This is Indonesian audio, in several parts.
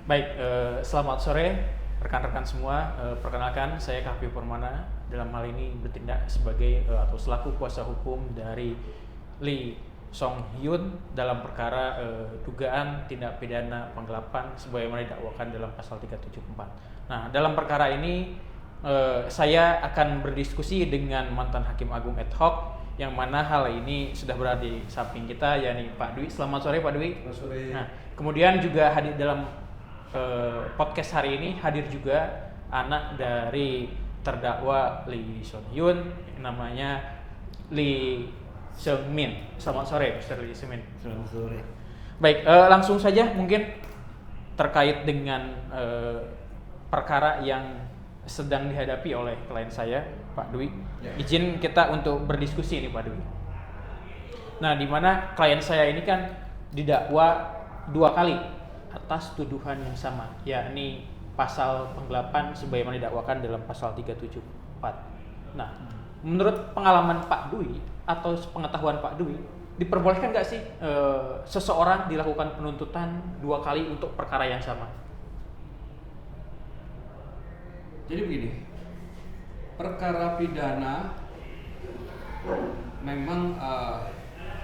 Baik, selamat sore rekan-rekan semua. Perkenalkan, saya Kahfi Permana. Dalam hal ini bertindak sebagai atau selaku kuasa hukum dari Lee Song Hyun dalam perkara dugaan tindak pidana penggelapan sebagaimana didakwakan dalam pasal 374. Nah, dalam perkara ini saya akan berdiskusi dengan mantan Hakim Agung ad hoc yang mana hal ini sudah berada di samping kita, yakni Pak Dwi. Selamat sore Pak Dwi. Selamat sore. Nah, kemudian juga hadir dalam podcast hari ini hadir juga anak dari terdakwa Lee Song Hyun, namanya Lee Seung Min. Selamat sore Mr. Lee Seung Min. Selamat sore. Baik, langsung saja mungkin terkait dengan perkara yang sedang dihadapi oleh klien saya, Pak Dwi. Ya. Izin kita untuk berdiskusi nih Pak Dwi. Nah, di mana klien saya ini kan didakwa 2 kali atas tuduhan yang sama, yakni pasal penggelapan sebagaimana didakwakan dalam pasal 374. Nah, menurut pengalaman Pak Dwi atau pengetahuan Pak Dwi, diperbolehkan nggak sih seseorang dilakukan penuntutan 2 kali untuk perkara yang sama? Jadi begini, perkara pidana memang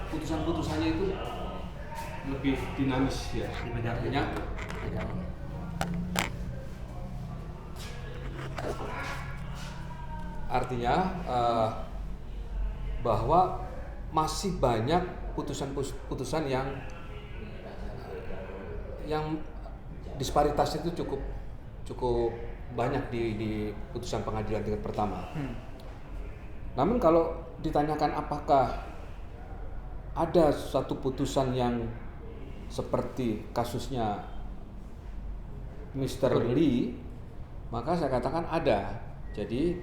putusan-putusannya itu lebih dinamis ya. Artinya bahwa masih banyak putusan-putusan yang disparitas itu cukup banyak di putusan pengadilan tingkat pertama. Namun kalau ditanyakan apakah ada suatu putusan yang seperti kasusnya Mr. Lee, maka saya katakan ada. Jadi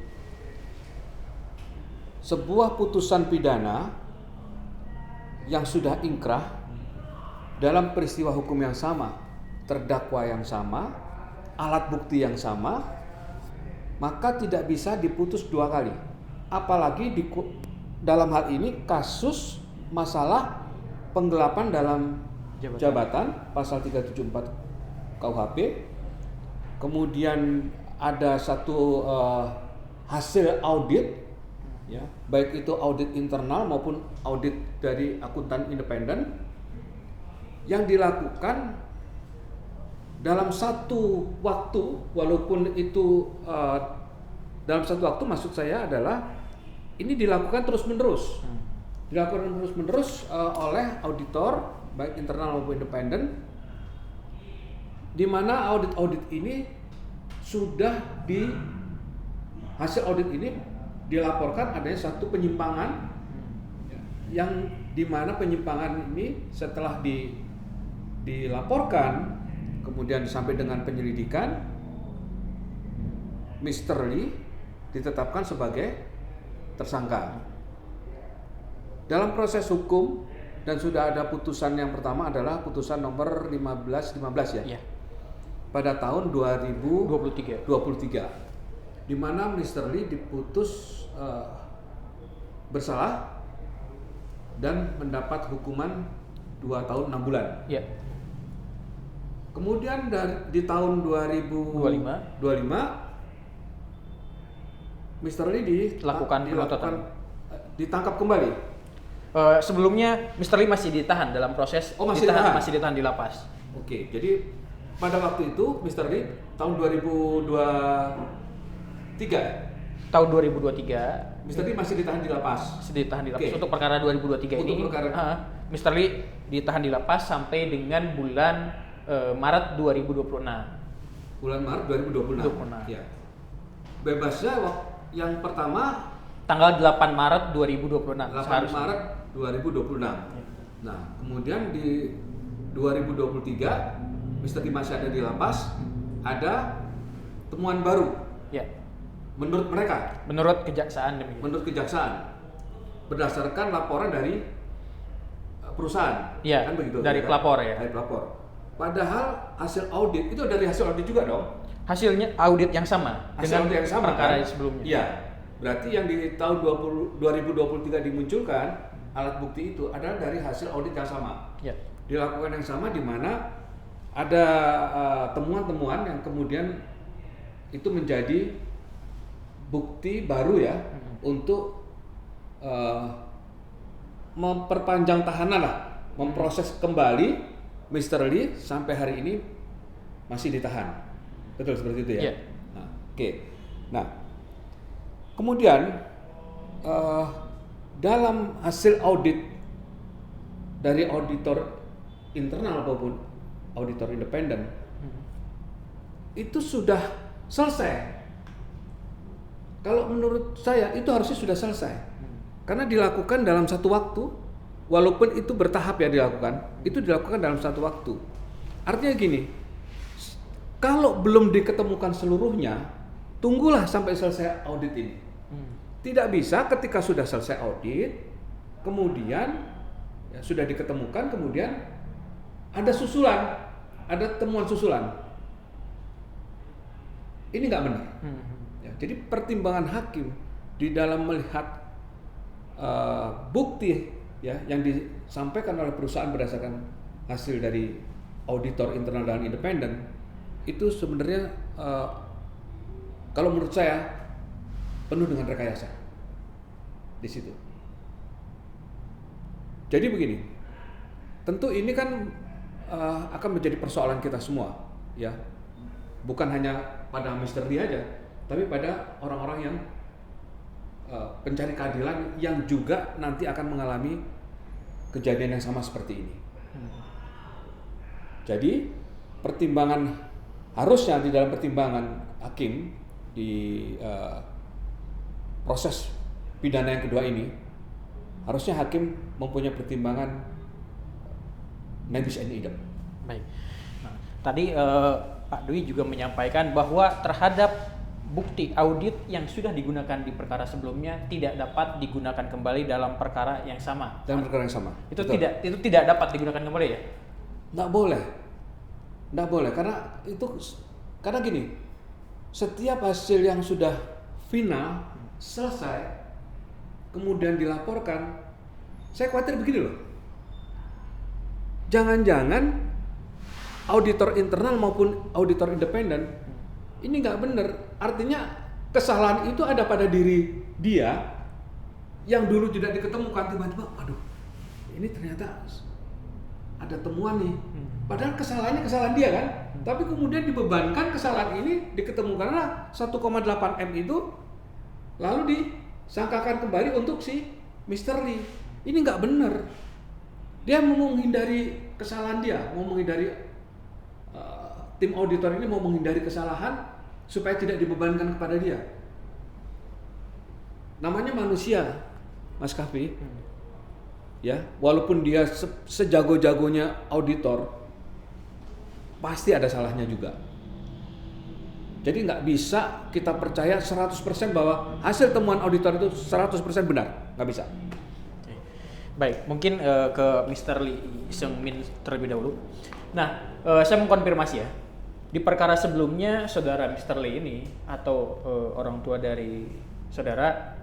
sebuah putusan pidana yang sudah ingkrah dalam peristiwa hukum yang sama, terdakwa yang sama, alat bukti yang sama, maka tidak bisa diputus 2 kali. Apalagi dalam hal ini kasus masalah penggelapan dalam jabatan pasal 374 KUHP. Kemudian ada satu hasil audit, ya, baik itu audit internal maupun audit dari akuntan independen yang dilakukan dalam satu waktu, walaupun itu dalam satu waktu, maksud saya adalah ini dilakukan terus-menerus. Dilakukan terus-menerus oleh auditor, baik internal maupun independen, di mana audit-audit ini hasil audit ini dilaporkan adanya satu penyimpangan, yang di mana penyimpangan ini setelah dilaporkan, kemudian sampai dengan penyelidikan, Mr. Lee ditetapkan sebagai tersangka. Dalam proses hukum, dan sudah ada putusan yang pertama adalah putusan nomor 1515 ya. Pada tahun 2023, di mana Mr. Lee diputus bersalah dan mendapat hukuman 2 tahun 6 bulan. Ya. Kemudian di tahun 2025 Mr. Lee ditangkap kembali. Sebelumnya Mr. Lee masih ditahan dalam proses. Masih ditahan di lapas. Oke, jadi pada waktu itu Mr. Lee tahun 2023. Tahun 2023 Mr. Lee masih ditahan di lapas. Okay. Untuk perkara 2023 ini Mr. Lee ditahan di lapas sampai dengan bulan Maret 2026. Bulan Maret 2026. Ya. Bebasnya yang pertama tanggal 8 Maret 2026. 8 Maret 2026. Nah, kemudian di 2023 Mr. Lee masih ada di lapas, ada temuan baru. Ya. Menurut mereka, menurut kejaksaan demikian. Menurut kejaksaan, berdasarkan laporan dari perusahaan. Ya, kan begitu. Dari pelapor ya. Dari pelapor. Padahal hasil audit itu dari hasil audit juga dong. Hasilnya audit yang sama hasil dengan yang sama, perkara kan? Sebelumnya. Iya. Berarti yang di tahun 2023 dimunculkan alat bukti itu adalah dari hasil audit yang sama. Ya. Dilakukan yang sama, di mana ada temuan-temuan yang kemudian itu menjadi bukti baru ya untuk memperpanjang tahanan lah, memproses kembali Mr. Lee sampai hari ini masih ditahan. Betul seperti itu ya? Yeah. Nah, oke. Nah, kemudian dalam hasil audit dari auditor internal maupun auditor independen itu sudah selesai. Kalau menurut saya itu harusnya sudah selesai, karena dilakukan dalam satu waktu, walaupun itu bertahap ya itu dilakukan dalam satu waktu. Artinya gini, kalau belum diketemukan seluruhnya, tunggulah sampai selesai audit ini. Tidak bisa ketika sudah selesai audit, kemudian ya, sudah diketemukan, kemudian ada susulan, ada temuan susulan. Ini nggak benar. Ya, jadi pertimbangan hakim di dalam melihat bukti ya yang disampaikan oleh perusahaan berdasarkan hasil dari auditor internal dan independen itu sebenarnya kalau menurut saya penuh dengan rekayasa di situ. Jadi begini, tentu ini kan akan menjadi persoalan kita semua ya, bukan hanya pada Mr. Lee aja, tapi pada orang-orang yang pencari keadilan yang juga nanti akan mengalami kejadian yang sama seperti ini. Jadi pertimbangan harusnya di dalam pertimbangan hakim di proses pidana yang kedua ini harusnya hakim mempunyai pertimbangan nebis and idem. Baik. Nah, tadi Pak Dwi juga menyampaikan bahwa terhadap bukti audit yang sudah digunakan di perkara sebelumnya tidak dapat digunakan kembali dalam perkara yang sama. Dalam perkara yang sama. Itu tidak dapat digunakan kembali ya? Nggak boleh karena gini, setiap hasil yang sudah final selesai kemudian dilaporkan, saya khawatir begini loh, jangan-jangan auditor internal maupun auditor independen ini nggak benar. Artinya kesalahan itu ada pada diri dia yang dulu tidak diketemukan, tiba-tiba aduh ini ternyata ada temuan nih, padahal kesalahannya kesalahan dia kan, tapi kemudian dibebankan kesalahan ini diketemukanlah 1,8 M itu lalu disangkakan kembali untuk si Mr. Lee. Ini nggak benar. Dia mau menghindari kesalahan dia, mau menghindari tim auditor ini mau menghindari kesalahan supaya tidak dibebankan kepada dia. Namanya manusia, Mas Kahfi. Ya, walaupun dia sejago-jagonya auditor, pasti ada salahnya juga. Jadi nggak bisa kita percaya 100% bahwa hasil temuan auditor itu 100% benar, nggak bisa. Baik, mungkin ke Mr. Lee Seung-min terlebih dahulu. Nah, saya mau konfirmasi ya. Di perkara sebelumnya, saudara Mr. Lee ini atau orang tua dari saudara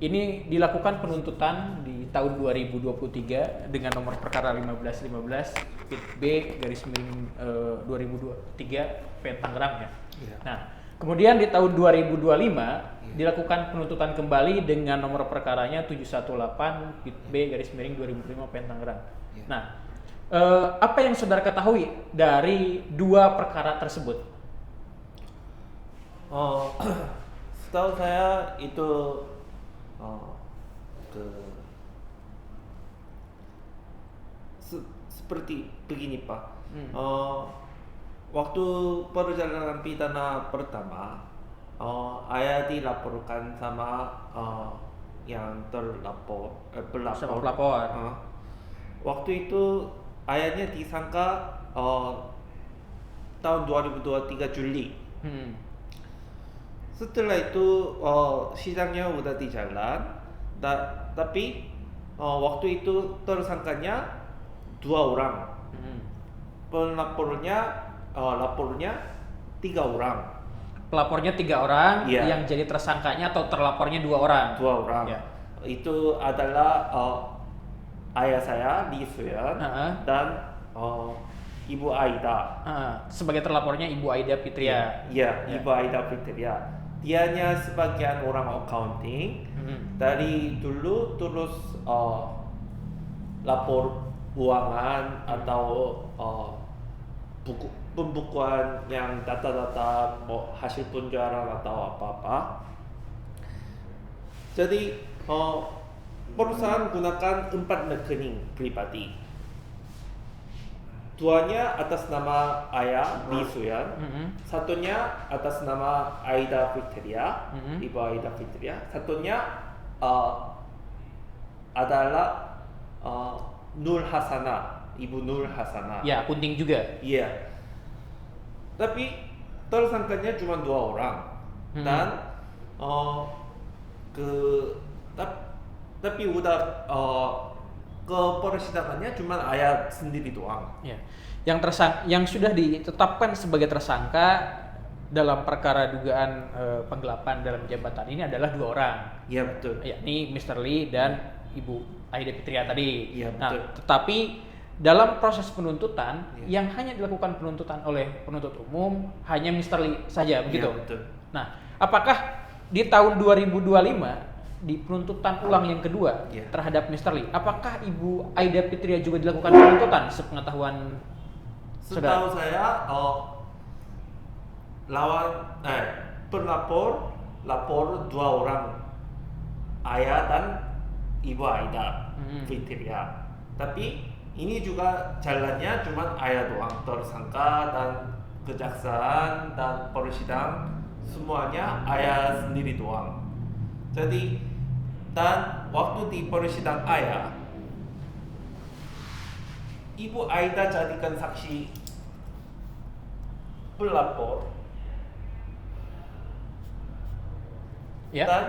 ini dilakukan penuntutan di tahun 2023 dengan nomor perkara 1515 Pit B garis miring 2023 P Tangerang ya. Nah, kemudian di tahun 2025 dilakukan penuntutan kembali dengan nomor perkaranya 718 Pit B garis miring 2005 P Tangerang. Nah, apa yang saudara ketahui dari dua perkara tersebut? Setahu saya itu seperti begini Pak. Waktu perjalanan pidana pertama, ayah dilaporkan sama yang pelapor. Sama pelapor. Waktu itu ayahnya disangka tahun 2023 Juli. Setelah itu sidangnya udah di jalan, tapi waktu itu tersangkanya 2 orang, lapornya 3 orang. Pelapornya 3 orang, yeah. Yang jadi tersangkanya atau terlapornya 2 orang. 2 orang. Yeah. Itu adalah ayah saya Lee Soo-yeon dan Ibu Aida. Sebagai terlapornya Ibu Aida Fitria. Iya, Ya. Ibu Aida Fitria. Dianya sebagian orang accounting. Dari dulu terus lapor keuangan atau pembukuan yang data-data mau hasil penjualan atau apa-apa. Jadi perusahaan gunakan 4 rekening pribadi. Duanya atas nama ayah Lee Suyan, satunya atas nama Aida Fitria, Ibu Aida Fitria, satunya adalah Nur Hasana, Ibu Nur Hasana. Ya, kunting juga. Iya. Tapi tersangkanya cuma 2 orang. Dan tapi udah ke persidangannya cuma ayah sendiri doang. Ya. Yang sudah ditetapkan sebagai tersangka dalam perkara dugaan penggelapan dalam jabatan ini adalah 2 orang. Iya betul. Yakni Mr. Lee dan Ibu Aida Fitria tadi. Iya, Nah, betul. tetapi dalam proses penuntutan Iya. yang hanya dilakukan penuntutan oleh penuntut umum hanya Mr. Lee saja, begitu. Iya, betul. Nah, apakah di tahun 2025 di penuntutan ulang yang kedua Iya. terhadap Mr. Lee, apakah Ibu Aida Fitria juga dilakukan penuntutan sepengetahuan Setahu saya pelapor lapor 2 orang, ayah dan Ibu Aida Fitria. Tapi ini juga jalannya cuma ayah doang, tersangka dan kejaksaan dan persidangan semuanya ayah sendiri doang. Jadi dan waktu di persidangan ayah, Ibu Aida jadikan saksi pelapor ya? dan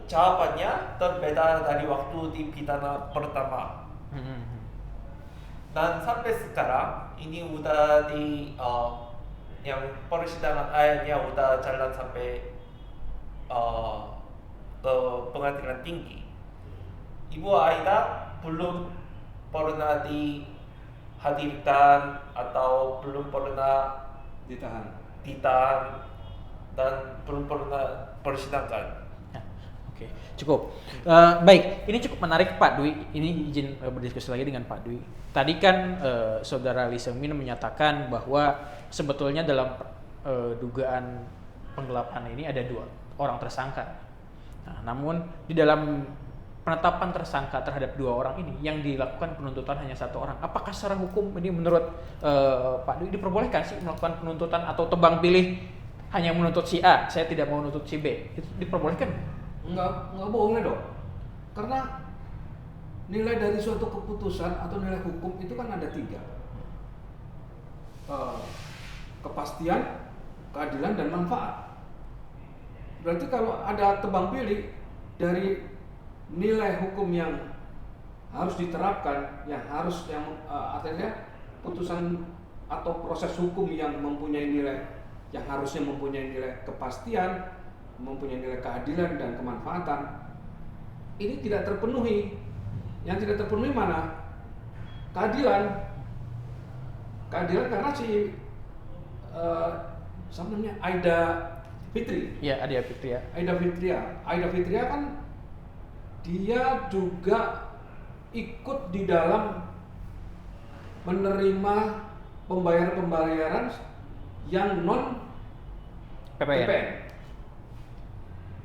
jawabannya berbeda dari waktu di pidana pertama. Dan sampai sekarang ini udah di yang persidangan ayahnya udah jalan sampai ke pengadilan tinggi. Ibu Aida belum pernah dihadirkan atau belum pernah ditahan dan belum pernah persidangan. Oke, cukup. Baik, ini cukup menarik Pak Dwi. Ini izin berdiskusi lagi dengan Pak Dwi. Tadi kan Saudara Lee Seung Min menyatakan bahwa sebetulnya dalam dugaan penggelapan ini ada 2 orang tersangka. Nah, namun di dalam penetapan tersangka terhadap 2 orang ini yang dilakukan penuntutan hanya 1 orang. Apakah secara hukum ini menurut Pak Dwi diperbolehkan sih melakukan penuntutan atau tebang pilih hanya menuntut si A, saya tidak mau menuntut si B? Itu diperbolehkan? Nggak boleh dong. Karena nilai dari suatu keputusan atau nilai hukum itu kan ada 3. Kepastian, keadilan, dan manfaat. Berarti kalau ada tebang pilih dari nilai hukum yang harus diterapkan, artinya putusan atau proses hukum yang mempunyai nilai, yang harusnya mempunyai nilai kepastian, mempunyai nilai keadilan dan kemanfaatan, ini tidak terpenuhi. Yang tidak terpenuhi mana? Keadilan karena si namanya Aida Fitri. Ya, Aida Fitria. Aida Fitria kan dia juga ikut di dalam menerima pembayaran yang non PPN.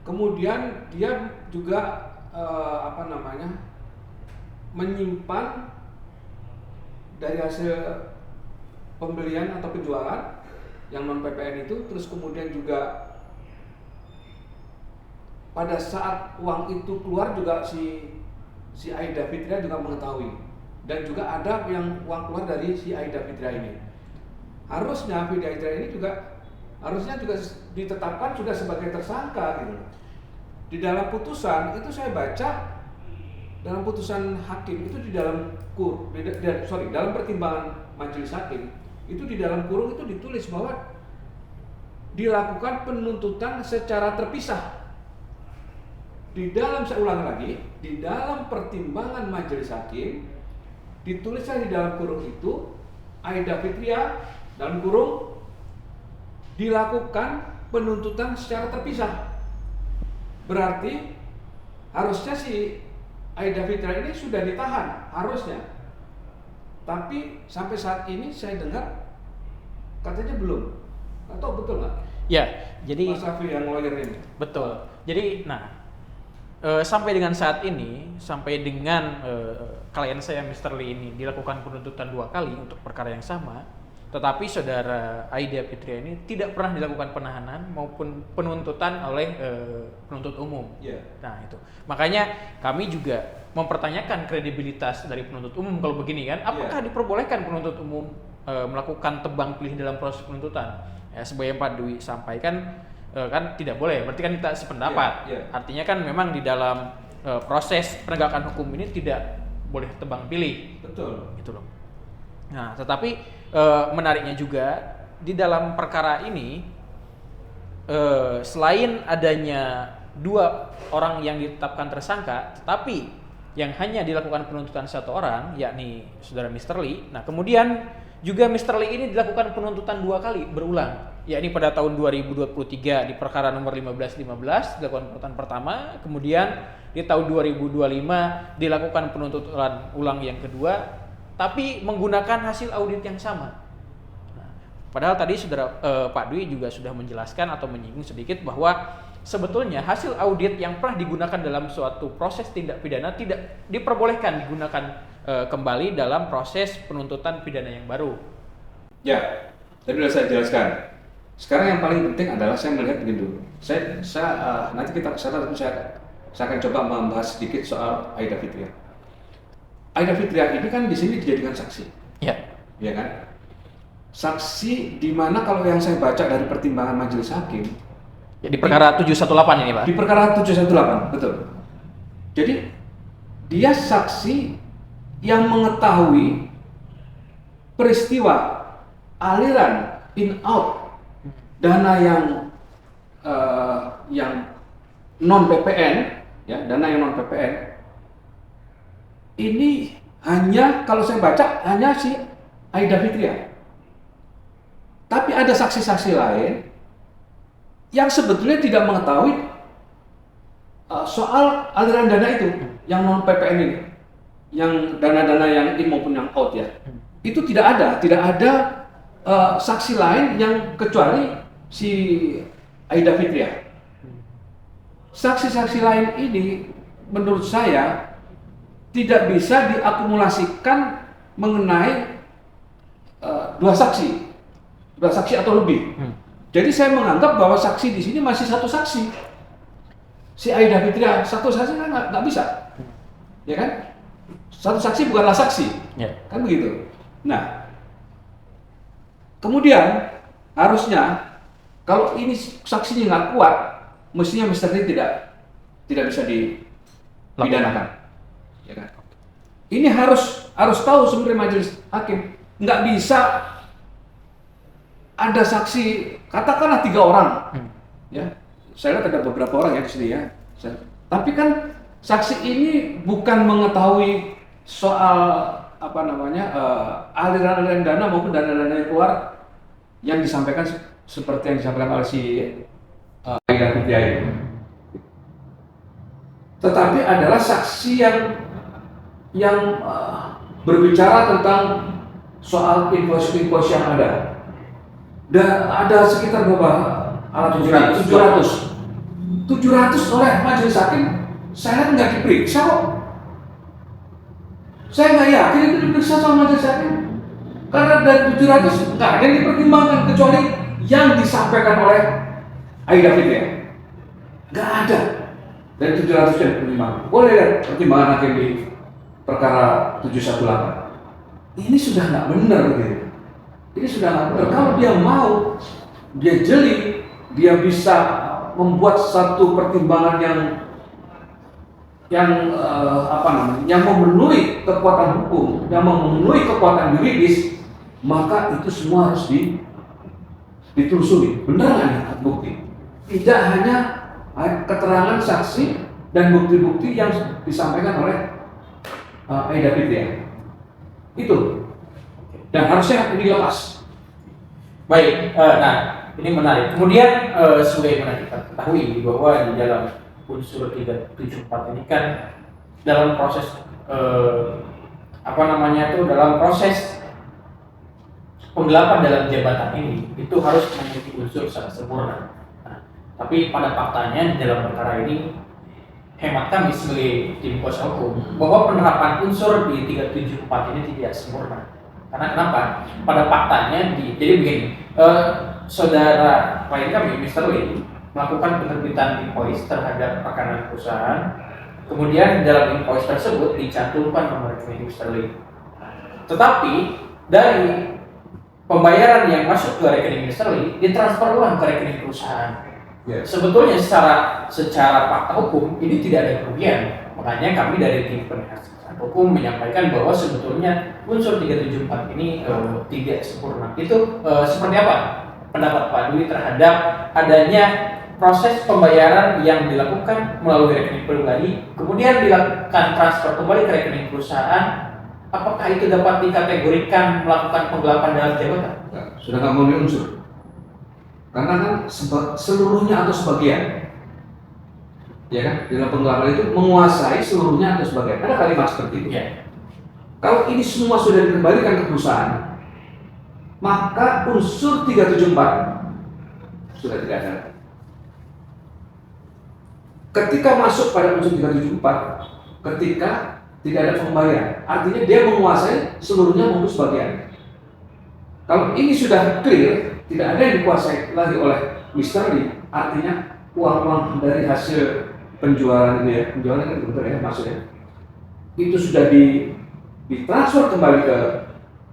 Kemudian dia juga menyimpan dari hasil pembelian atau penjualan yang non PPN itu, terus kemudian juga pada saat uang itu keluar juga si Aida Fitria juga mengetahui, dan juga ada yang uang keluar dari si Aida Fitria ini. Harusnya Aida Fitria ini juga ditetapkan sudah sebagai tersangka gitu. Di dalam putusan itu saya baca, dalam putusan hakim itu dalam pertimbangan majelis hakim itu di dalam kurung itu ditulis bahwa dilakukan penuntutan secara terpisah. Saya ulang lagi, di dalam pertimbangan majelis hakim ditulisnya di dalam kurung itu Aida Fitria dalam kurung dilakukan penuntutan secara terpisah. Berarti harusnya si Aida Fitria ini sudah ditahan, harusnya. Tapi sampai saat ini saya dengar katanya belum. Atau betul nggak? Ya, jadi Mas Safi yang lawyer ini. betul. Jadi, sampai dengan saat ini, sampai dengan klien saya Mr. Lee ini dilakukan penuntutan 2 kali untuk perkara yang sama, tetapi saudara Aida Fitria ini tidak pernah dilakukan penahanan maupun penuntutan oleh penuntut umum. Yeah. Nah itu, makanya kami juga mempertanyakan kredibilitas dari penuntut umum kalau begini kan, apakah diperbolehkan penuntut umum melakukan tebang pilih dalam proses penuntutan? Ya, sebagai Pak Dwi sampaikan kan tidak boleh, berarti kan kita sependapat. Artinya kan memang di dalam proses penegakan hukum ini tidak boleh tebang pilih. Betul. Gitu loh. Nah, tetapi menariknya juga di dalam perkara ini selain adanya 2 orang yang ditetapkan tersangka, tetapi yang hanya dilakukan penuntutan 1 orang, yakni saudara Mr. Lee. Nah, kemudian juga Mr. Lee ini dilakukan penuntutan 2 kali berulang, yakni pada tahun 2023 di perkara nomor 1515 dilakukan penuntutan pertama, kemudian di tahun 2025 dilakukan penuntutan ulang yang kedua, tapi menggunakan hasil audit yang sama. Nah, padahal tadi saudara Pak Dwi juga sudah menjelaskan atau menyinggung sedikit bahwa sebetulnya hasil audit yang pernah digunakan dalam suatu proses tindak pidana tidak diperbolehkan digunakan kembali dalam proses penuntutan pidana yang baru. Ya, tadi sudah saya jelaskan. Sekarang yang paling penting adalah saya melihat begini dulu. Nanti saya akan coba membahas sedikit soal Aida Fitria. Aida Fitria ini kan di sini dijadikan saksi. Ya. Ya kan? Saksi di mana kalau yang saya baca dari pertimbangan majelis hakim, Ya, di perkara 718 ini, Pak. di perkara 718, betul. Jadi dia saksi yang mengetahui peristiwa aliran in out dana yang non PPN, ya, dana yang non PPN ini hanya, kalau saya baca, hanya si Aida Fitria. Tapi ada saksi-saksi lain yang sebetulnya tidak mengetahui soal aliran dana itu yang non PPN ini, yang dana-dana yang in maupun yang out, ya. Itu tidak ada saksi lain yang kecuali si Aida Fitria. Saksi-saksi lain ini menurut saya tidak bisa diakumulasikan mengenai 2 saksi atau lebih. Jadi saya menganggap bahwa saksi di sini masih 1 saksi. Si Aida Fitria 1 saksi kan nggak bisa, ya kan? 1 saksi bukanlah saksi, kan begitu. Nah, kemudian harusnya kalau ini saksinya nggak kuat, mestinya Mr. Lee tidak bisa dipidanakan, ya kan? Ini harus tahu sebenarnya majelis hakim, nggak bisa ada saksi, katakanlah 3 orang, ya. Saya lihat ada beberapa orang ya di sini, ya. Tapi kan saksi ini bukan mengetahui soal aliran-aliran dana maupun dana-dana yang keluar yang disampaikan seperti yang disampaikan oleh si Aida Fitria ini. Tetapi adalah saksi yang berbicara tentang soal invoice yang ada. Dan ada sekitar berapa? 700 oleh majelis hakim. Saya nggak diperiksa kok. Saya nggak yakin itu diperiksa sama majelis hakim. Karena dari 700 nggak ada yang dipertimbangkan kecuali yang disampaikan oleh Aida Fitria. Nggak ada. Dan 700 yang dipertimbangkan. Boleh lihat pertimbangan hakim di perkara 718. Ini sudah nggak benar gitu. Ini sudah nggak benar. Kalau dia mau, dia jeli, dia bisa membuat satu pertimbangan yang memenuhi kekuatan hukum, yang memenuhi kekuatan yuridis, maka itu semua harus ditelusuri. Benar nggak nih bukti? Tidak hanya keterangan saksi dan bukti-bukti yang disampaikan oleh Aida Fitria. Itu. Dan harusnya ini lepas. Baik, nah ini menarik. Kemudian sebagaimana kita ketahui bahwa di dalam unsur 374 ini kan dalam proses dalam proses penggelapan dalam jabatan ini itu harus memiliki unsur secara sempurna. Nah, tapi pada faktanya di dalam perkara ini hemat kami sebagai tim kuasa hukum bahwa penerapan unsur di 374 ini tidak sempurna. Karena kenapa? Pada faktanya jadi begini, saudara klien kami, Mr. Lee, melakukan penerbitan invoice terhadap rekanan perusahaan. Kemudian dalam invoice tersebut dicantumkan nomor rekening Mr. Lee. Tetapi dari pembayaran yang masuk ke rekening Mr. Lee ditransfer ulang ke rekening perusahaan. Sebetulnya secara fakta hukum ini tidak ada kerugian. Makanya kami dari tim penasihat hukum menyampaikan bahwa sebetulnya unsur 374 ini tidak sempurna. Itu seperti apa pendapat Pak Dwi terhadap adanya proses pembayaran yang dilakukan melalui rekening pribadi, kemudian dilakukan transfer kembali ke rekening perusahaan? Apakah itu dapat dikategorikan melakukan penggelapan dalam jabatan? Sudah nggak memenuhi unsur. Karena kan seluruhnya atau sebagian, ya kan? Dalam penggelapan itu menguasai seluruhnya atau sebagian. Ada kalimat seperti itu. Ya. Kalau ini semua sudah dikembalikan ke perusahaan, maka unsur 374 sudah tidak ada. Ketika masuk pada unsur 374, ketika tidak ada pembayaran, artinya dia menguasai seluruhnya maupun sebagian. Kalau ini sudah clear, tidak ada yang dikuasai lagi oleh Mr. Lee, artinya uang-uang dari hasil penjualan ini ya, penjualan kan betul ya maksudnya, itu sudah ditransfer kembali ke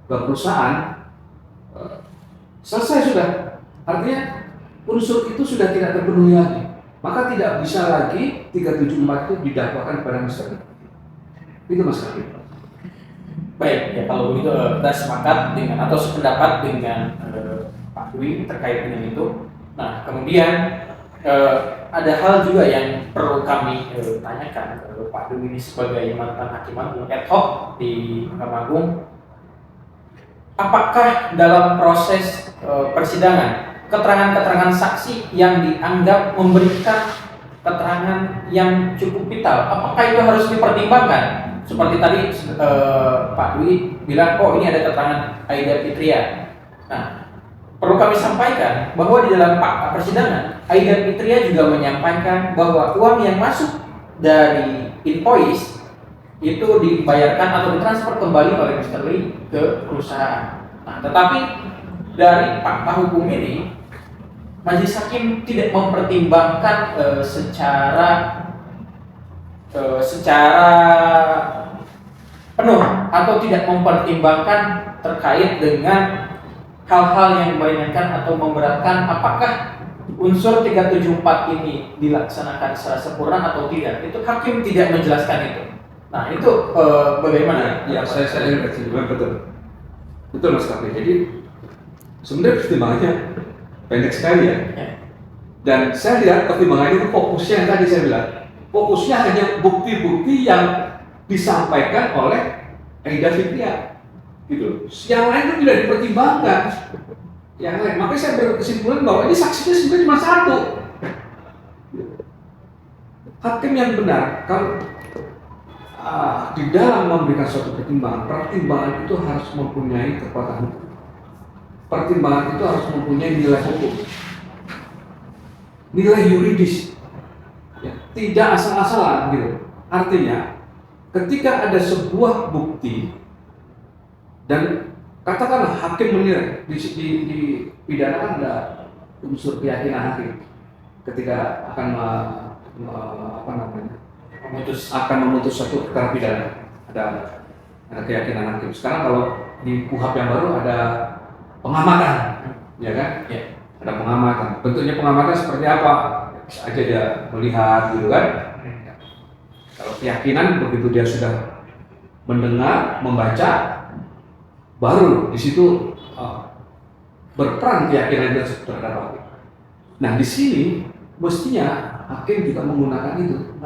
perusahaan, selesai sudah. Artinya unsur itu sudah tidak terpenuhi lagi, maka tidak bisa lagi 374 itu didakwakan kepada Mr. Lee. Itu Mas Kaki. Baik, ya kalau begitu kita sepakat dengan atau sependapat dengan Pak Dwi terkait dengan itu. Nah, kemudian ada hal juga yang perlu kami tanyakan ke Pak Dwi ini sebagai mantan hakim agung ad hoc di Mahkamah Agung. Apakah dalam proses persidangan keterangan-keterangan saksi yang dianggap memberikan keterangan yang cukup vital, apakah itu harus dipertimbangkan? Seperti tadi Pak Dwi bilang, oh ini ada keterangan Aida Fitria. Nah, perlu kami sampaikan bahwa di dalam fakta persidangan, Aida Fitria juga menyampaikan bahwa uang yang masuk dari invoice itu dibayarkan atau ditransfer kembali oleh Mr. Lee ke perusahaan. Nah, tetapi dari fakta hukum ini, Majelis Hakim tidak mempertimbangkan secara penuh atau tidak mempertimbangkan terkait dengan hal-hal yang meringankan atau memberatkan, apakah unsur 374 ini dilaksanakan secara sempurna atau tidak. Itu hakim tidak menjelaskan itu. Nah, itu bagaimana? Ya, saya betul. Betul Mas Kaki. Jadi sebenarnya pertimbangannya pendek sekali ya. Dan saya lihat pertimbangannya itu fokusnya yang tadi saya bilang. Fokusnya hanya bukti-bukti yang disampaikan oleh Aida Fitria, gitu. Yang lain itu tidak dipertimbangkan. Yang lain, makanya saya berkesimpulan bahwa ini saksinya sebenarnya cuma satu. Hakim yang benar kalau di dalam memberikan suatu pertimbangan itu harus mempunyai kekuatan hukum. Pertimbangan itu harus mempunyai nilai hukum, nilai yuridis. Ya, tidak asal-asalan gitu. Artinya, ketika ada sebuah bukti dan katakanlah hakim menilai di pidana kan ada unsur keyakinan hakim ketika akan memutus suatu perkara pidana, ada keyakinan hakim. Sekarang kalau di KUHP yang baru ada pengamatan, ya kan? Ya. Ada pengamatan. Bentuknya pengamatan seperti apa? Aja dia melihat gitu kan. Kalau keyakinan begitu dia sudah mendengar, membaca, baru di situ berperan keyakinan dia terhadap hakim. Nah di sini mestinya hakim juga menggunakan itu.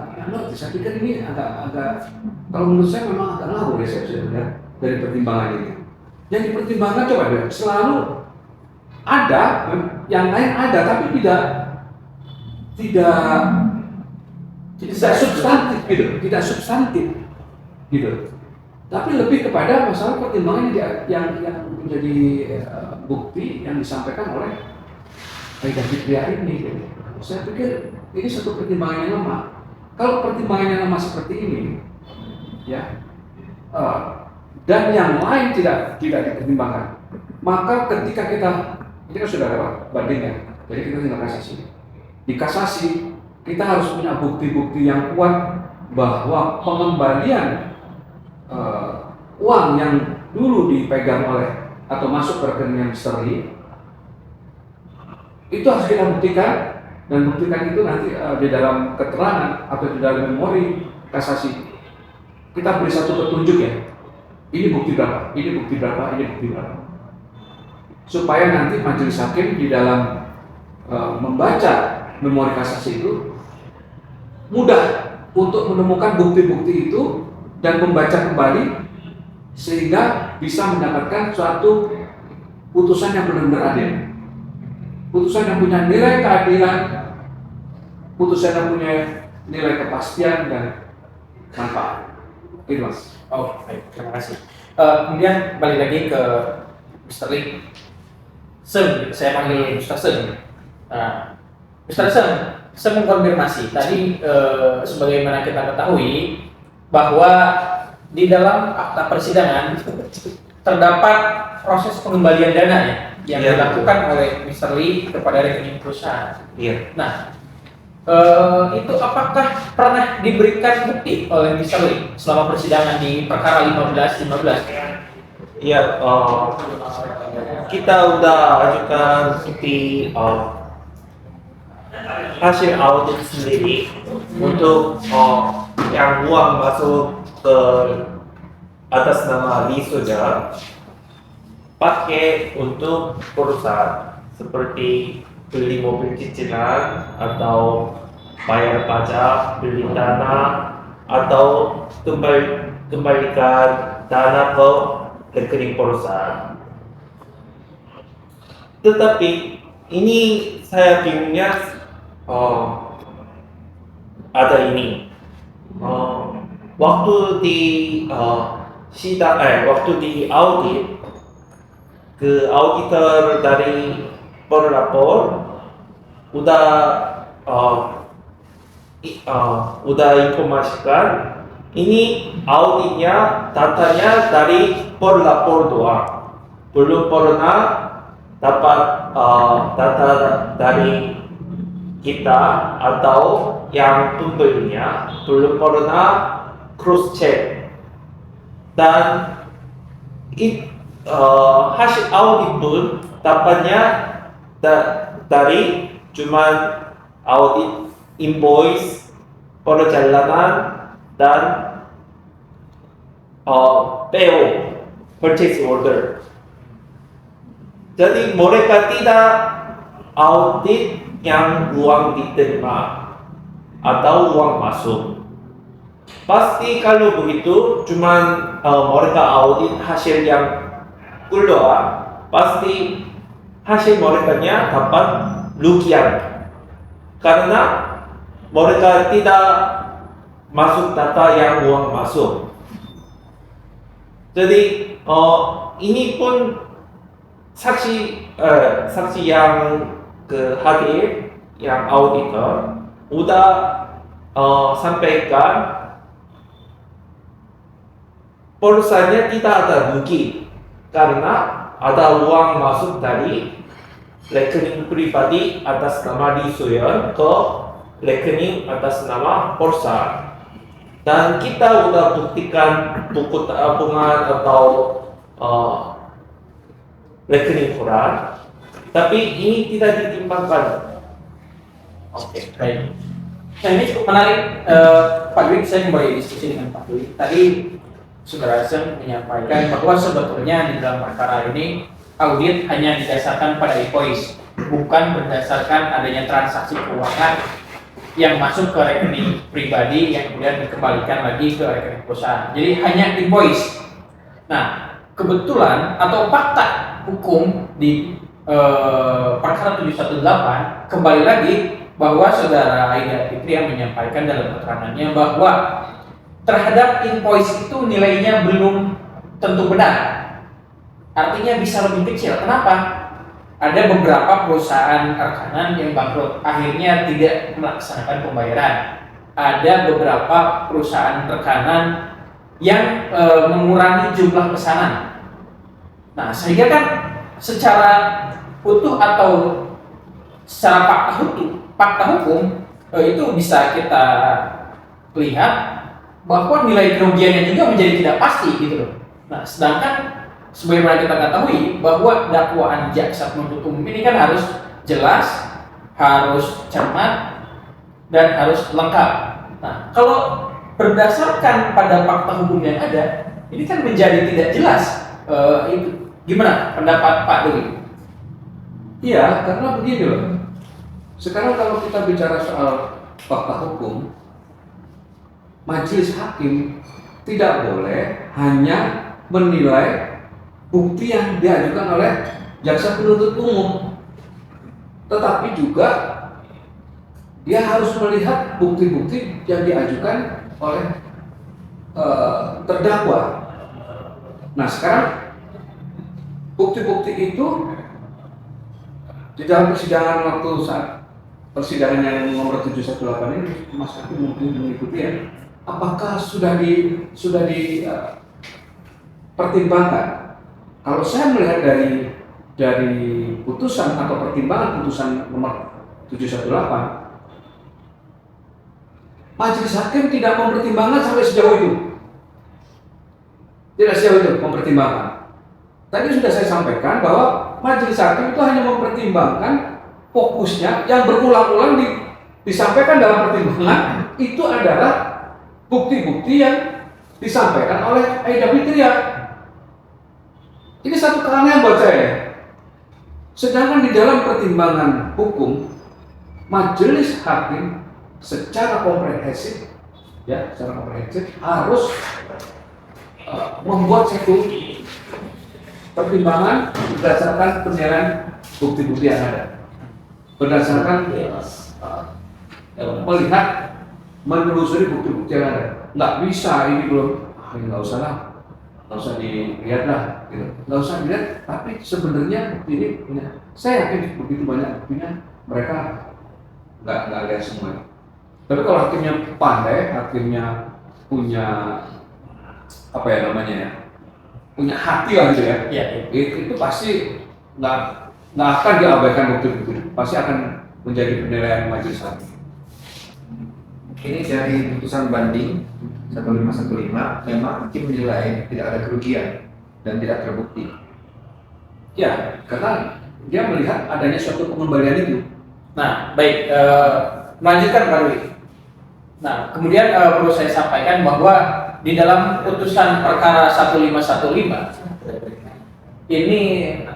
Saya pikir ini agak kalau menurut saya memang agak ngawur ya saya sudah. dari pertimbangan ini. Yang dipertimbangkan coba deh, selalu ada, yang lain ada, tapi tidak substantif gitu, tidak substantif gitu. Tapi lebih kepada masalah pertimbangan yang menjadi bukti yang disampaikan oleh Aida Fitria ini. Gitu. Saya pikir ini satu pertimbangan yang lemah. Kalau pertimbangan yang lemah seperti ini, ya, dan yang lain tidak dipertimbangkan, maka ketika kita sudah lewat bandingnya, jadi kita tinggal kasasi. Di kasasi kita harus punya bukti-bukti yang kuat bahwa pengembalian uang yang dulu dipegang oleh atau masuk ke rekening Mr. Lee itu harus kita buktikan, dan buktikan itu nanti di dalam keterangan atau di dalam memori kasasi kita beri satu petunjuk ya, ini bukti berapa, ini bukti berapa, ini bukti berapa, supaya nanti majelis hakim di dalam membaca memori kasasi itu mudah untuk menemukan bukti-bukti itu dan membaca kembali sehingga bisa mendapatkan suatu putusan yang benar-benar adil, putusan yang punya nilai keadilan, putusan yang punya nilai kepastian dan manfaat. Itu Mas. Oh, baik, terima kasih. Kemudian balik lagi ke Mr. Lee. Seng, saya panggil Mr. Seng. Mr. Seng, saya mengkonfirmasi tadi sebagaimana kita ketahui bahwa di dalam akta persidangan terdapat proses pengembalian dana ya, yang dilakukan oleh Mr. Lee kepada rekening perusahaan. Iya. Nah, itu apakah pernah diberikan bukti oleh Mr. Lee selama persidangan di perkara 1515? Iya, kita udah ajukan bukti hasil audit sendiri untuk yang uang masuk ke atas nama Lee Soja pakai untuk perusahaan seperti beli mobil cicilan atau bayar pajak, beli tanah, atau kembalikan dana ke rekening perusahaan. Tetapi ini saya bingungnya ada ini. Waktu di waktu di audit, ke auditor dari pelapor udah informasikan ini auditnya datanya dari pelapor doang, belum pernah dapat data dari kita atau yang pembelinya, belum pernah cross check, dan hasil audit pun dapatnya dari cuman audit invoice, perjalanan, dan PO, purchase order. Jadi mereka tidak audit yang uang diterima atau uang masuk. Pasti kalau begitu cuman mereka audit hasil yang keluar, pasti hasil mereka dapat rugian karena mereka tidak masuk data yang uang masuk. Jadi ini pun saksi yang hadir, yang auditor udah sampaikan perusahaannya tidak ada rugi karena ada uang masuk dari rekening pribadi atas nama Lee Soyeon ke rekening atas nama perusahaan. Dan kita udah buktikan buku tabungan atau rekening koran, tapi ini tidak ditimbangkan. Oke, baik. Nah, ini cukup menarik, Pak Dwi. Saya kembali diskusi dengan Pak Dwi. Tadi Saudara Seng menyampaikan bahwa sebetulnya di dalam perkara ini audit hanya didasarkan pada invoice, bukan berdasarkan adanya transaksi keuangan yang masuk ke rekening pribadi yang kemudian dikembalikan lagi ke rekening perusahaan. Jadi hanya invoice. Nah, kebetulan atau fakta hukum di perkara 718 kembali lagi bahwa saudara Aida Fitri yang menyampaikan dalam keterangannya bahwa terhadap invoice itu nilainya belum tentu benar. Artinya bisa lebih kecil. Kenapa? Ada beberapa perusahaan rekanan yang bangkrut, akhirnya tidak melaksanakan pembayaran. Ada beberapa perusahaan rekanan yang mengurangi jumlah pesanan. Nah, sehingga kan secara utuh atau secara fakta hukum itu bisa kita lihat bahwa nilai kerugiannya juga menjadi tidak pasti gitu loh. Nah, sedangkan sebagaimana kita ketahui bahwa dakwaan jaksa penuntut umum ini kan harus jelas, harus cermat, dan harus lengkap. Nah, kalau berdasarkan pada fakta hukum yang ada, ini kan menjadi tidak jelas. Itu gimana pendapat Pak Dewi? Iya, karena begini loh. Sekarang kalau kita bicara soal fakta hukum, majelis hakim tidak boleh hanya menilai bukti yang diajukan oleh jaksa penuntut umum, tetapi juga dia harus melihat bukti-bukti yang diajukan oleh terdakwa. Nah, sekarang bukti-bukti itu di dalam persidangan waktu saat persidangan yang nomor 718 ini, Mas Hakim mungkin mengikuti ya, apakah sudah dipertimbangkan? Kalau saya melihat dari putusan atau pertimbangan putusan nomor 718, majelis hakim tidak mempertimbangkan sampai sejauh itu. Tidak sejauh itu mempertimbangkan. Tadi sudah saya sampaikan bahwa majelis hakim itu hanya mempertimbangkan fokusnya yang berulang-ulang disampaikan dalam pertimbangan itu adalah bukti-bukti yang disampaikan oleh Aida Fitria. Ini satu keanehan buat saya. Sedangkan di dalam pertimbangan hukum, majelis hakim secara komprehensif harus membuat satu pertimbangan berdasarkan penilaian bukti-bukti yang ada, berdasarkan melihat, menelusuri bukti-bukti yang ada. Nggak bisa ini belum, ini nggak usah lah, nggak usah dilihat lah, gitu. Nggak usah dilihat. Tapi sebenarnya ini punya, saya yakin begitu banyak buktinya mereka nggak lihat semuanya. Tapi kalau hakimnya pandai, hakimnya punya apa ya namanya ya, punya hati lah gitu ya, itu pasti nggak akan diabaikan bukti-bukti, pasti akan menjadi penilaian majelis hakim. Ini dari putusan banding 1515 memang hakim menilai tidak ada kerugian dan tidak terbukti. Ya, karena dia melihat adanya suatu pengembalian itu. Nah, baik, melanjutkan Pak Dewi. Nah, kemudian perlu saya sampaikan bahwa di dalam putusan perkara 1515 ini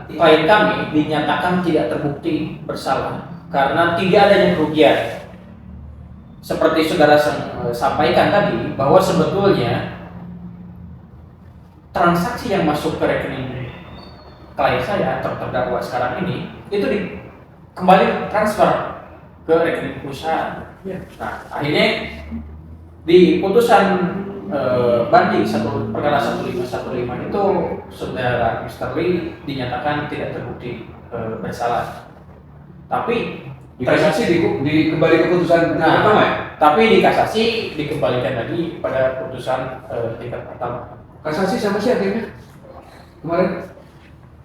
klien kami dinyatakan tidak terbukti bersalah karena tidak adanya kerugian. Seperti saudara sampaikan tadi bahwa sebetulnya transaksi yang masuk ke rekening klien saya atau terdakwa sekarang ini itu kembali transfer ke rekening perusahaan. Nah, akhirnya di putusan banding perkara 1515 itu saudara Mr. Lee dinyatakan tidak terbukti bersalah. Tapi Di kasasi kembali ke putusan pertama ya? Tapi di kasasi dikembalikan lagi pada putusan tingkat pertama. Kasasi sama sih akhirnya? Kemarin?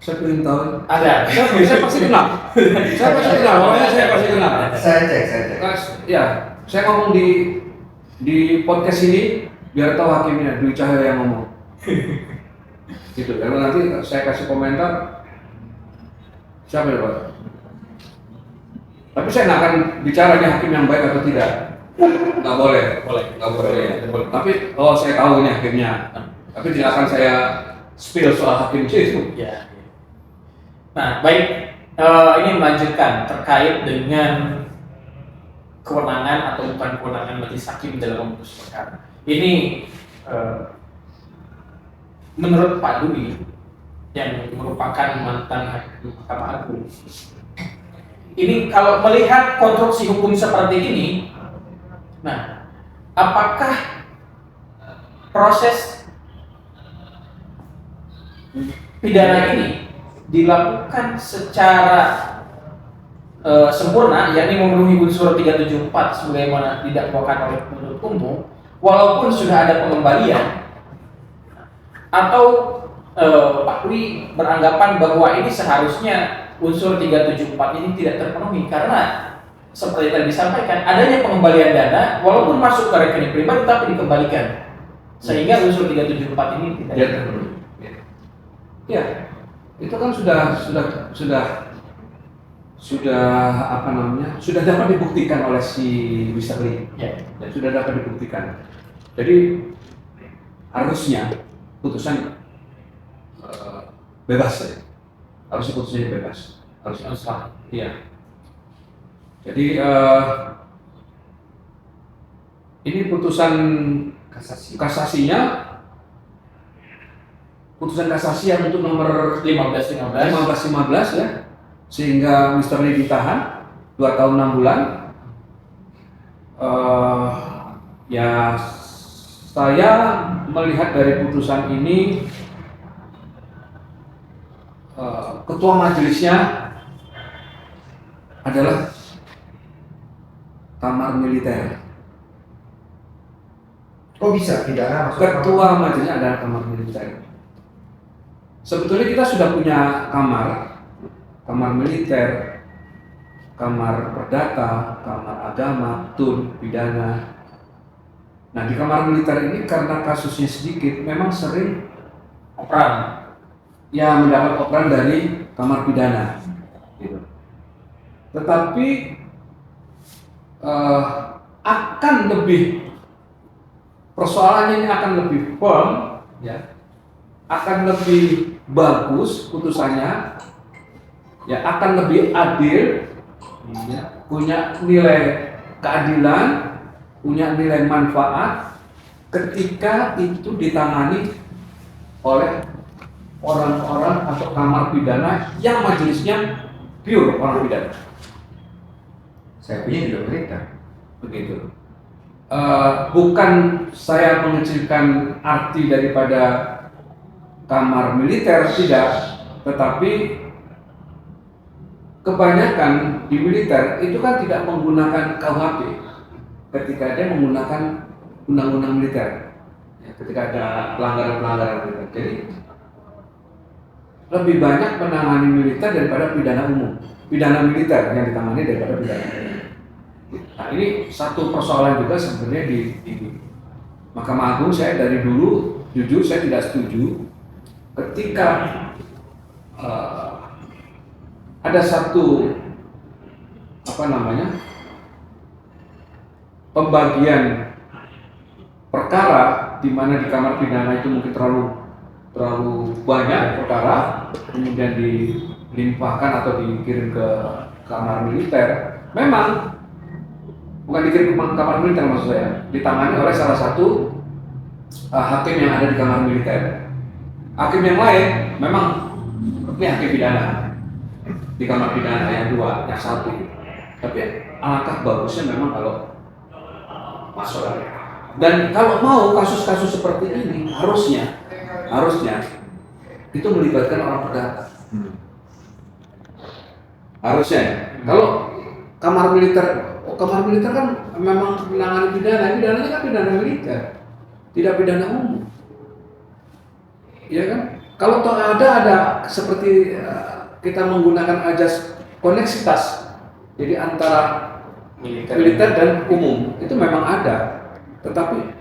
Saya belum tahu. Ada. Saya pasti kenal. Pokoknya saya pasti kenal. Saya cek. Ya, saya ngomong di podcast ini biar tahu hakimnya, Dwi Cahaya yang ngomong. Gitu, karena nanti saya kasih komentar siapa ya Pak? Tapi saya nggak akan bicaranya hakim yang baik atau tidak. Nggak boleh. Nggak boleh. Tapi saya tahu ini hakimnya. Tapi tidak akan saya spill soal hakim itu. Ya. Nah, baik, ini melanjutkan terkait dengan kewenangan atau bukan kewenangan majelis hakim dalam memutus perkara. Ini menurut Pak Dwi yang merupakan mantan hakim Mahkamah Agung, ini kalau melihat konstruksi hukum seperti ini, nah, apakah proses pidana ini dilakukan secara sempurna, yakni memenuhi unsur 374 sebagaimana didakwakan oleh penuntut umum, walaupun sudah ada pengembalian, atau Pak Dwi beranggapan bahwa ini seharusnya unsur 374 ini tidak terpenuhi karena seperti tadi disampaikan, adanya pengembalian dana walaupun masuk ke rekening pribadi tapi dikembalikan, sehingga unsur 374 ini tidak terpenuhi. Ya, itu kan sudah dapat dibuktikan oleh si Mr. Lee. Ya. Ya, sudah dapat dibuktikan. Jadi harusnya putusan bebas ya. Harusnya putusannya bebas. Harusnya sah. Iya. Jadi ini putusan kasasinya, putusan kasasi yang untuk nomor 1515 ya, sehingga Mr. Lee ditahan 2 tahun 6 bulan. Ya, saya melihat dari putusan ini ketua majelisnya adalah kamar militer. Kok bisa pidana masuk Ketua majelisnya adalah kamar militer. Sebetulnya kita sudah punya kamar militer, kamar perdata, kamar agama, tun, pidana. Nah, di kamar militer ini karena kasusnya sedikit, memang sering operan, ya mendapat operan dari kamar pidana. Gitu. Tetapi akan lebih, persoalannya ini akan lebih firm, ya, akan lebih bagus putusannya, ya, akan lebih adil, ya, punya nilai keadilan, punya nilai manfaat ketika itu ditangani oleh orang-orang atau kamar pidana yang majelisnya pure orang pidana. Saya punya juga militer. Begitu. Bukan saya mengecilkan arti daripada kamar militer, tidak, tetapi kebanyakan di militer itu kan tidak menggunakan KUHP ketika dia menggunakan undang-undang militer, ya, ketika ada pelanggaran-pelanggaran militer. Jadi lebih banyak menangani militer daripada pidana umum, pidana militer yang ditangani daripada pidana umum. Nah, ini satu persoalan juga sebenarnya di Mahkamah Agung. Saya dari dulu jujur saya tidak setuju ketika ada satu pembagian perkara di mana di kamar pidana itu mungkin terlalu banyak perkara, kemudian dilimpahkan atau dikirim ke kamar militer. Memang bukan dikirim ke kamar militer, maksud saya ditangani oleh salah satu hakim yang ada di kamar militer. Hakim yang lain memang ini hakim pidana di kamar pidana yang 2, yang 1. Tapi alangkah bagusnya memang kalau masuk. Dan kalau mau kasus-kasus seperti ini harusnya itu melibatkan orang perdata. Harusnya. Kalau kamar militer kan memang menangani pidananya kan pidana militer, tidak pidana umum. Iya kan? Kalau toh ada seperti kita menggunakan ajas koneksitas, jadi antara militer dan umum itu memang ada. Tetapi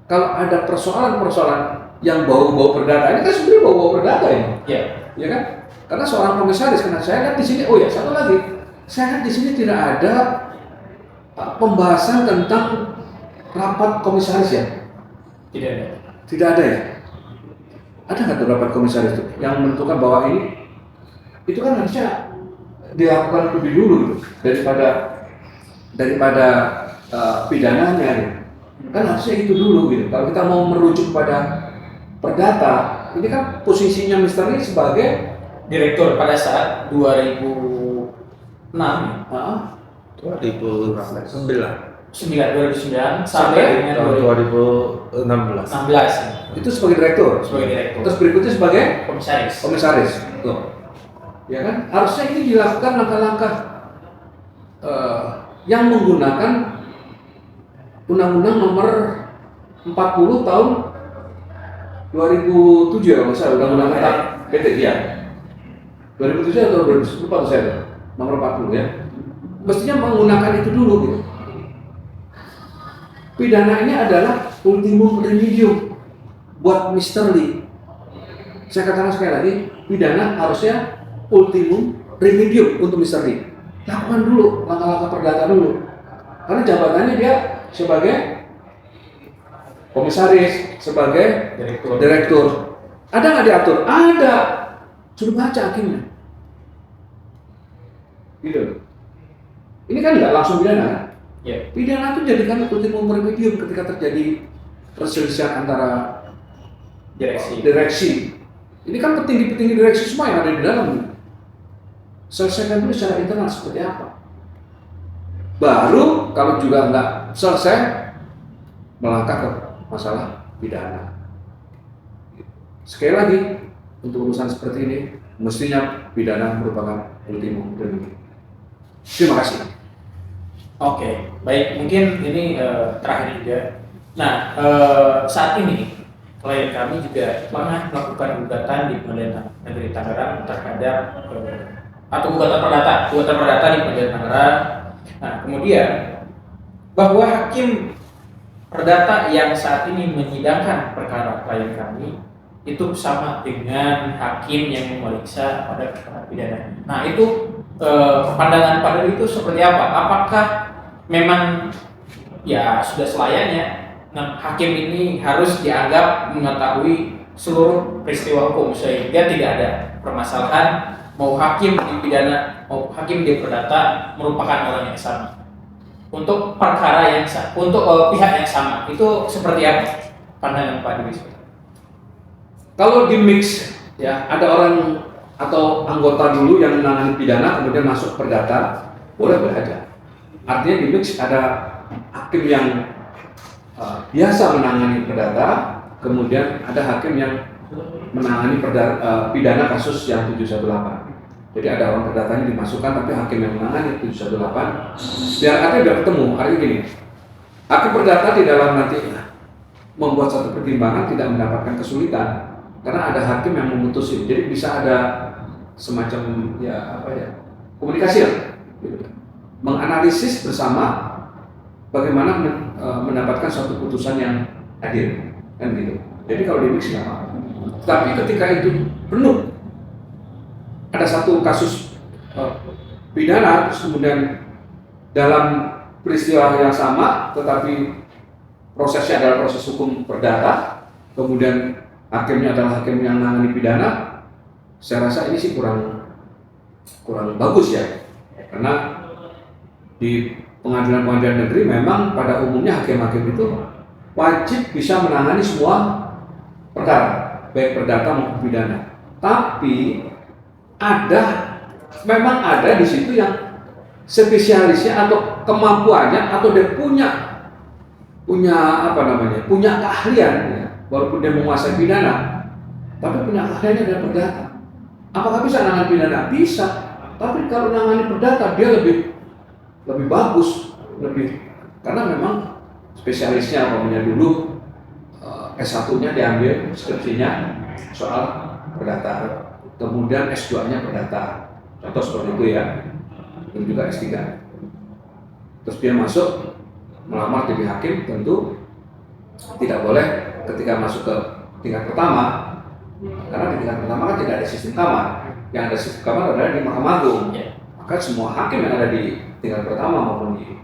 kalau ada persoalan-persoalan yang bau-bau perdata, ini kan sebenarnya bau-bau perdata ini, ya kan? Karena seorang komisaris, karena saya lihat di sini, oh ya satu lagi, saya lihat di sini tidak ada pembahasan tentang rapat komisaris ya? Tidak ada ya? Ada nggak tuh rapat komisaris itu yang menentukan bahwa ini itu kan harusnya dilakukan lebih dulu gitu, daripada pidananya gitu. Kan harusnya itu dulu gitu. Kalau kita mau merujuk pada perdata ini kan posisinya Mr. Lee sebagai direktur pada saat 2006 2009 sampai dengan tahun 2016. 2016 itu sebagai direktur. Terus berikutnya sebagai komisaris. Tuh. Ya kan? Harusnya ini dilakukan langkah-langkah yang menggunakan Undang-Undang Nomor 40 tahun 2007 ya kalau saya Undang-Undang tentang PT ya. 2007 atau 2010 lupa saya nomor 40 ya. Mestinya menggunakan itu dulu gitu. Pidana ini adalah ultimum remedium buat Mr. Lee. Saya katakan sekali lagi, pidana harusnya ultimum remedium untuk Mr. Lee. Lakukan dulu langkah-langkah perdata dulu. Karena jabatannya dia sebagai komisaris, sebagai direktur. Ada nggak diatur? Ada. Sudah baca hakimnya. Gitu. Ini kan nggak langsung pidana kan? Ya. Pidana itu jadikan ultimum remedium ketika terjadi perselisihan antara direksi. Ini kan petinggi-petinggi direksi semua yang ada di dalam. Selesaikan dulu secara internal seperti apa. Baru kalau juga nggak selesai melangkah ke masalah pidana. Sekali lagi untuk urusan seperti ini mestinya pidana merupakan ultimum remedium. Terima kasih. Oke, baik. Mungkin ini terakhir juga. Nah, saat ini klien kami juga pernah melakukan gugatan di Pengadilan Negeri Tangerang terhadap atau gugatan perdata di Pengadilan Tangerang. Nah, kemudian bahwa hakim perdata yang saat ini menyidangkan perkara klien kami itu sama dengan hakim yang memeriksa pada perkara pidana. Nah, itu pandangan Pak Dewi itu seperti apa? Apakah memang ya sudah selayaknya hakim ini harus dianggap mengetahui seluruh peristiwa hukum sehingga tidak ada permasalahan mau hakim di pidana mau hakim di perdata merupakan orang yang sama untuk perkara yang sama, untuk pihak yang sama, itu seperti apa pandangan Pak Dewi? Kalau di mix ya ada orang atau anggota dulu yang menangani pidana kemudian masuk perdata, boleh aja. Artinya di mix ada hakim yang biasa menangani perdata, kemudian ada hakim yang menangani pidana kasus yang 718. Jadi ada orang perdatanya dimasukkan tapi hakim yang menangani 718. Biar artinya biar ketemu. Artinya gini, hakim perdata di dalam nanti membuat satu pertimbangan tidak mendapatkan kesulitan karena ada hakim yang memutusin. Jadi bisa ada semacam komunikasi lah, gitu. Menganalisis bersama bagaimana mendapatkan suatu putusan yang adil, kan gitu. Jadi kalau di mix nggak apa. Tapi ketika itu penuh, ada satu kasus pidana, terus kemudian dalam peristiwa yang sama, tetapi prosesnya adalah proses hukum perdata, kemudian hakimnya adalah hakim yang menangani pidana, saya rasa ini sih kurang bagus ya, karena di pengadilan negeri memang pada umumnya hakim-hakim itu wajib bisa menangani semua perkara, baik perdata maupun pidana. Tapi memang ada di situ yang spesialisnya atau kemampuannya atau dia punya keahlian ya, walaupun dia menguasai pidana, tapi punya keahliannya adalah perdata. Apakah bisa menangani pidana? Bisa, tapi kalau menangani perdata dia lebih bagus, karena memang spesialisnya dulu S1-nya diambil skripsinya soal perdata, kemudian S2-nya perdata, contoh seperti itu ya, dan juga S3. Terus dia masuk melamar jadi hakim, tentu tidak boleh ketika masuk ke tingkat pertama, karena di tingkat pertama kan tidak ada sistem kamar, yang ada sistem kamar adalah di Mahkamah Agung. Maka semua hakim yang ada di tingkat pertama maupun di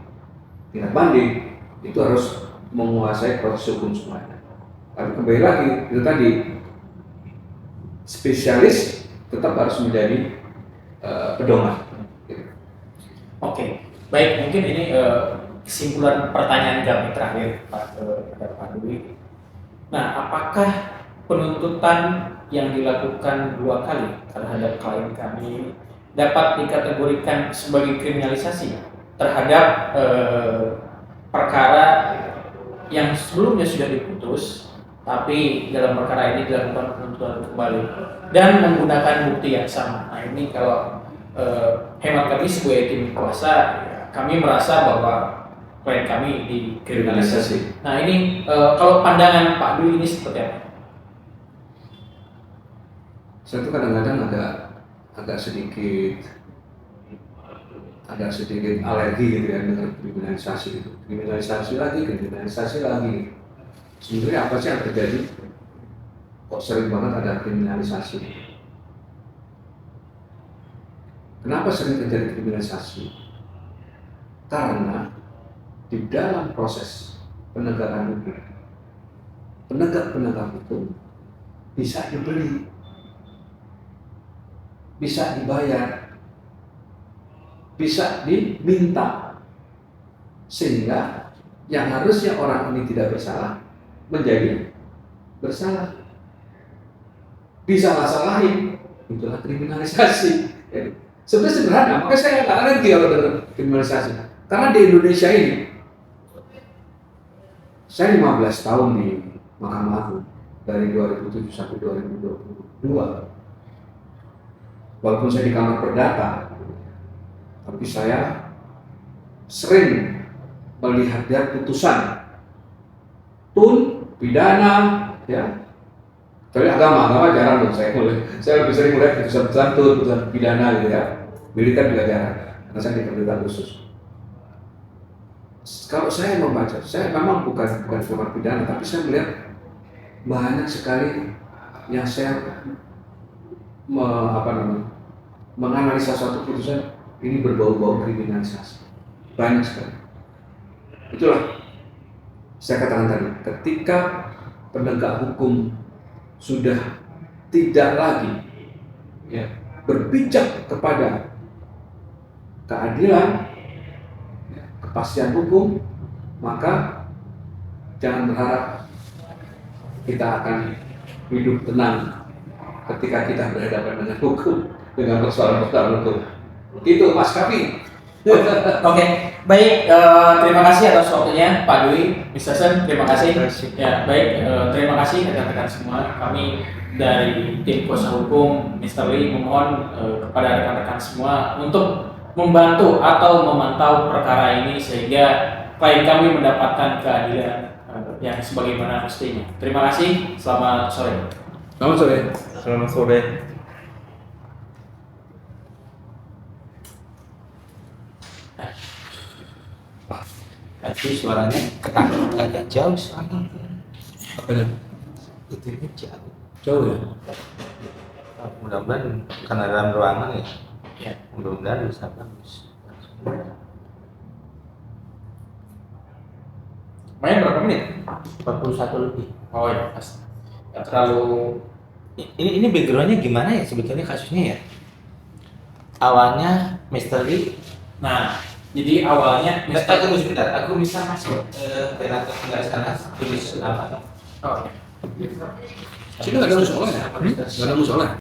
tingkat banding itu harus menguasai proses hukum semuanya. Tapi kembali lagi itu tadi, spesialis tetap harus menjadi pedoman. Oke, baik, mungkin ini kesimpulan pertanyaan kami terakhir Pak Dewi. Nah, apakah penuntutan yang dilakukan 2 kali terhadap klien kami dapat dikategorikan sebagai kriminalisasi terhadap perkara yang sebelumnya sudah diputus, tapi dalam perkara ini dilakukan penuntutan kembali dan menggunakan bukti yang sama. Nah ini kalau hemat kami sebagai tim kuasa, kami merasa bahwa klien kami dikriminalisasi. Nah ini kalau pandangan Pak Dwi ini seperti apa? Saya tuh kadang-kadang agak sedikit alergi gitu ya dengan kriminalisasi itu. Kriminalisasi lagi. Sebenarnya apa sih yang terjadi? Kok sering banget ada kriminalisasi? Kenapa sering terjadi kriminalisasi? Karena di dalam proses penegakan hukum, penegak hukum bisa dibeli, bisa dibayar, bisa diminta, sehingga yang harusnya orang ini tidak bersalah menjadi bersalah, disalah-salahin. Itulah kriminalisasi. Sebenarnya sederhana, makanya saya nggak ngerti kalau dengan kriminalisasi. Karena di Indonesia ini, saya 15 tahun di Mahkamah Agung dari 2007 sampai 2022. Walaupun saya di Kamar Perdata, tapi saya sering melihat dia putusan tun, pidana, ya. Tapi agama jarang dong saya mulai. Saya lebih sering melihat putusan tun, putusan pidana gitu ya. Militer juga jarang, karena saya di perdata khusus. Kalau saya membaca, saya memang bukan kamar pidana, tapi saya melihat banyak sekali yang saya menganalisa suatu putusan ini berbau-bau kriminalisasi. Banyak sekali. Itulah saya katakan tadi, ketika penegak hukum sudah tidak lagi berpijak kepada keadilan, kepastian hukum, maka jangan berharap kita akan hidup tenang ketika kita berhadapan dengan hukum, dengan persoalan-persoalan hukum. Itu Mas Kapi. Oke, baik. Terima kasih atas waktunya Pak Dwi, Mr. Sen. Terima kasih. Ya, baik. Terima kasih rekan-rekan semua. Kami dari tim kuasa hukum Mr. Lee memohon kepada rekan-rekan semua untuk membantu atau memantau perkara ini sehingga klien kami mendapatkan keadilan yang sebagaimana mestinya. Terima kasih. Selamat sore. Selamat sore. Selamat sore. Tapi suaranya ketak agak jauh soalnya. Apa itu? Itu jauh. Jauh ya? Mudah-mudahan karena dalam ruangan ya. Ya. Mudah-mudahan bisa bagus. Main berapa menit? 41 lebih. Oh ya, pas. Nggak terlalu. Ini backgroundnya gimana ya sebetulnya kasusnya ya? Awalnya misteri. Nah, jadi awalnya Tunggu sebentar, aku bisa masuk relator nggak sana tulis apa? Oh, ya. Sini nggak ada musola ya? Nggak ada musola.